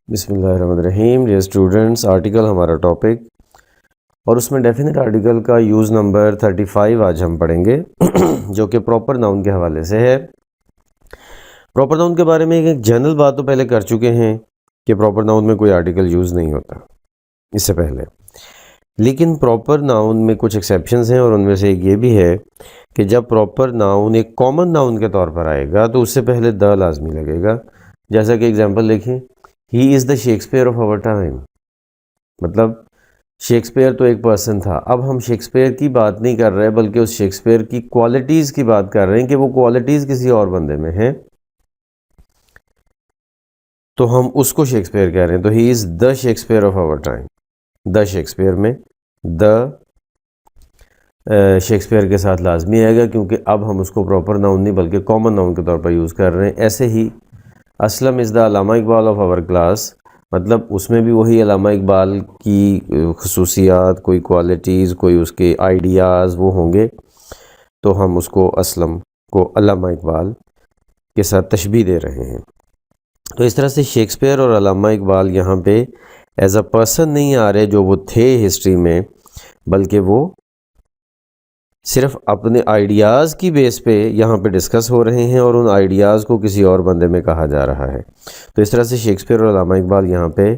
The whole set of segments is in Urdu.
بسم اللہ الرحمن الرحیم. ڈیئر اسٹوڈنٹس، آرٹیکل ہمارا ٹاپک اور اس میں ڈیفینٹ آرٹیکل کا یوز نمبر 35 آج ہم پڑھیں گے جو کہ پراپر ناؤن کے حوالے سے ہے. پراپر ناؤن کے بارے میں ایک جنرل بات تو پہلے کر چکے ہیں کہ پراپر ناؤن میں کوئی آرٹیکل یوز نہیں ہوتا اس سے پہلے، لیکن پراپر ناؤن میں کچھ ایکسیپشنز ہیں اور ان میں سے ایک یہ بھی ہے کہ جب پراپر ناؤن ایک کامن ناؤن کے طور پر آئے گا تو اس سے پہلے دا لازمی لگے گا. جیسا کہ اگزامپل دیکھیں، ہی is the Shakespeare of our time, مطلب شیکسپیئر تو ایک پرسن تھا. اب ہم شیکسپیئر کی بات نہیں کر رہے بلکہ اس شیکسپیئر کی کوالٹیز کی بات کر رہے ہیں کہ وہ کوالٹیز کسی اور بندے میں ہیں تو ہم اس کو شیکسپیئر کہہ رہے ہیں. تو he is the Shakespeare of our time. The Shakespeare میں دا شیکسپیئر کے ساتھ لازمی آئے گا کیونکہ اب ہم اس کو پراپر ناؤن نہیں بلکہ کامن ناؤن کے طور پر یوز کر رہے ہیں. ایسے ہی اسلم از دا علامہ اقبال آف آور کلاس، مطلب اس میں بھی وہی علامہ اقبال کی خصوصیات، کوئی کوالٹیز، کوئی اس کے آئیڈیاز وہ ہوں گے تو ہم اس کو اسلم کو علامہ اقبال کے ساتھ تشبیہ دے رہے ہیں. تو اس طرح سے شیکسپیئر اور علامہ اقبال یہاں پہ ایز اے پرسن نہیں آ رہے جو وہ تھے ہسٹری میں، بلکہ وہ صرف اپنے آئیڈیاز کی بیس پہ یہاں پہ ڈسکس ہو رہے ہیں اور ان آئیڈیاز کو کسی اور بندے میں کہا جا رہا ہے. تو اس طرح سے شیکسپیئر اور علامہ اقبال یہاں پہ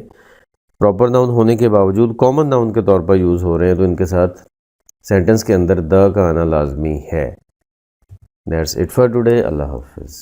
پراپر ناؤن ہونے کے باوجود کامن ناؤن کے طور پر یوز ہو رہے ہیں، تو ان کے ساتھ سینٹنس کے اندر دا کا آنا لازمی ہے. That's it for today. اللہ حافظ.